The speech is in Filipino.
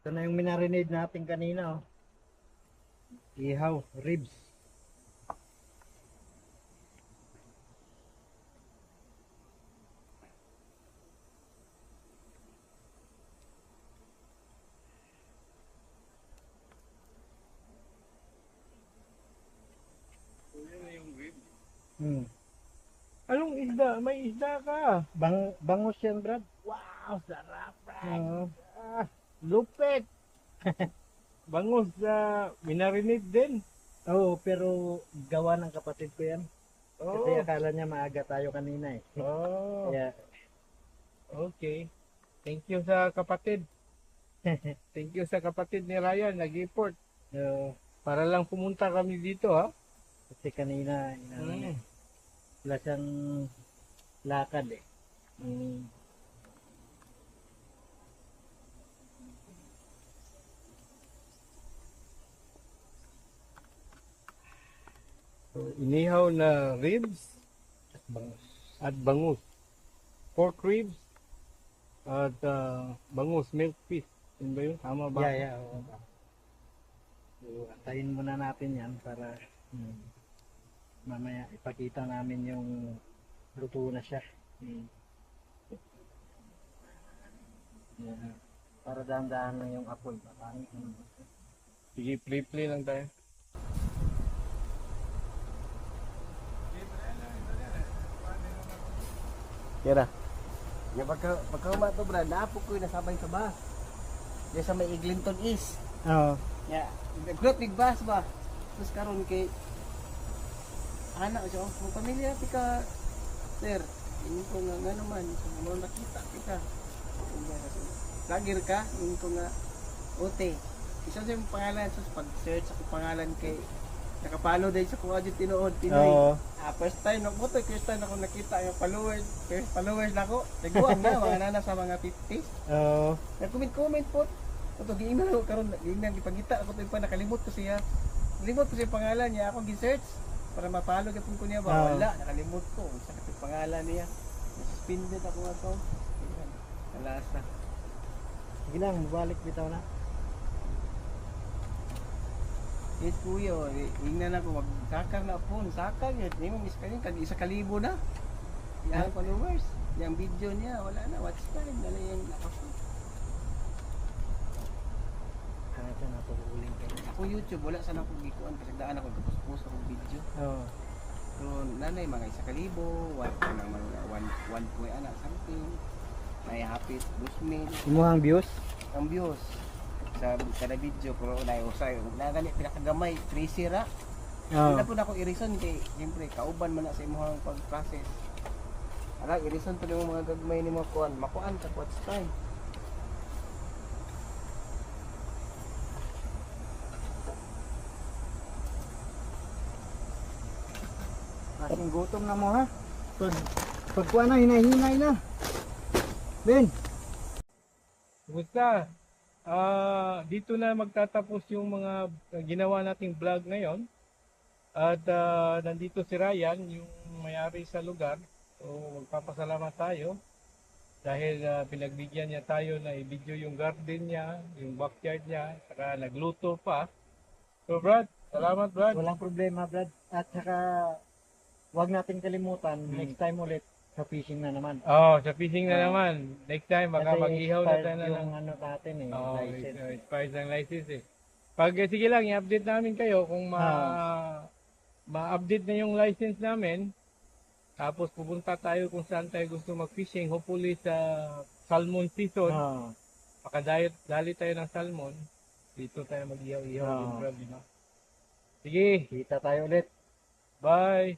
Ito na yung minarinade natin kanina, oh. Ihaw, ribs. Yan na yung rib. Hmm. Anong isda? May isda ka. Bangus yan, Brad. Wow, sarap, Brad. Oo. Lupit. Bangus na minarinate din. Oo, pero gawa ng kapatid ko yan. Kasi Oh. akala niya maaga tayo kanina eh. Oh. Kaya, Okay. Thank you sa kapatid. Thank you sa kapatid ni Ryan, nag-report. so, Para lang pumunta kami dito, ha? kasi kanina, inaano niya, Mm. wala siyang lakad eh. Mm. So, inihaw na ribs Bangus. at bangus. Pork ribs at bangus, milk fish. Yun ba yun? Tama ba? Yeah, oo. So, antayin muna natin yan para mamaya ipakita namin yung luto na siya. Mm. Yeah. Para dahan-dahan lang yung apoy. Parang, Sige, play lang tayo. Kira. Ya pagka umato bra, naapok ko yung nasabay sa bus. Diya sa may Eglinton East. Oo. Ya, naglot big bus ba. Terus karon kay anak siya, kung pamilya ti ka sir, ini ko nga nga naman, kung mo nakita ti ka. Lagir ka, ini ko nga ote. Isa sa yung pangalan, so pag-search ako pangalan kay nakapalo dahil sa kuha dyan tinuod, Pinoy. Oo. First time first time ako nakita yung followers, first followers na ako. Nagbuwang na, mga nana sa mga 50s. Oo. Nag-comment po. Ito, giingnan ako karon, giingnan, ipagita ako ito pa, nakalimot ko siya. Nakalimot ko siya yung pangalan niya, ako gi-search para mapalo kapag ko niya ba, Oo. wala, nakalimot ko. Sa yung pangalan niya. Suspended ako nga to. Alas na. Sige lang, balik bitaw na. Yes kuya, ingnan ako, magsakar na po, sakar yun. Hindi mo miss ka yun, isa kalibo na. Yan followers, yung video niya, wala na, watch time, dala yung nakapot. Kaya siya natuhuling kayo. Ako YouTube, wala sana akong gikuan, kasi daan ako, kapos-pos akong video. Oo. Pero nanay, mga isa kalibo, one point, something. May hapit, 2,000. Imuhang views? Ang views sa kada video, pero unay usay. Nagani pinakagamay, 3 sira. Oo. Wala po na ako i-reason kay siyempre kauban man na sa imong pag-process. Ala i-reason pa nimo mga gagmay nimo kuan, makuan ka watch time. Kasing gutom na mo ha. Pagkuha na, hinay-hinay na. Ben. Kumusta? Dito na magtatapos yung mga ginawa nating vlog ngayon. At nandito si Ryan, yung may-ari sa lugar. So magpapasalamat tayo dahil pinagbigyan niya tayo na i-video yung garden niya, yung backyard niya, saka nagluto pa. So Brad, salamat Brad. Walang problema, Brad. At saka, huwag natin kalimutan, next time ulit, sa fishing na naman. Oh, sa fishing na naman. Next time baka Kasi mag-ihaw na tayo expired na yung lang. ano natin eh, Oh, license. expired ang license eh. Sige lang, i-update namin kayo kung ma-update na yung license namin. Tapos pupunta tayo kung saan tayo gusto mag-fishing. Hopefully sa salmon season. Oo. Dali tayo ng salmon. Dito tayo mag-ihaw-ihaw. Oo. Sige, Kita tayo ulit. bye!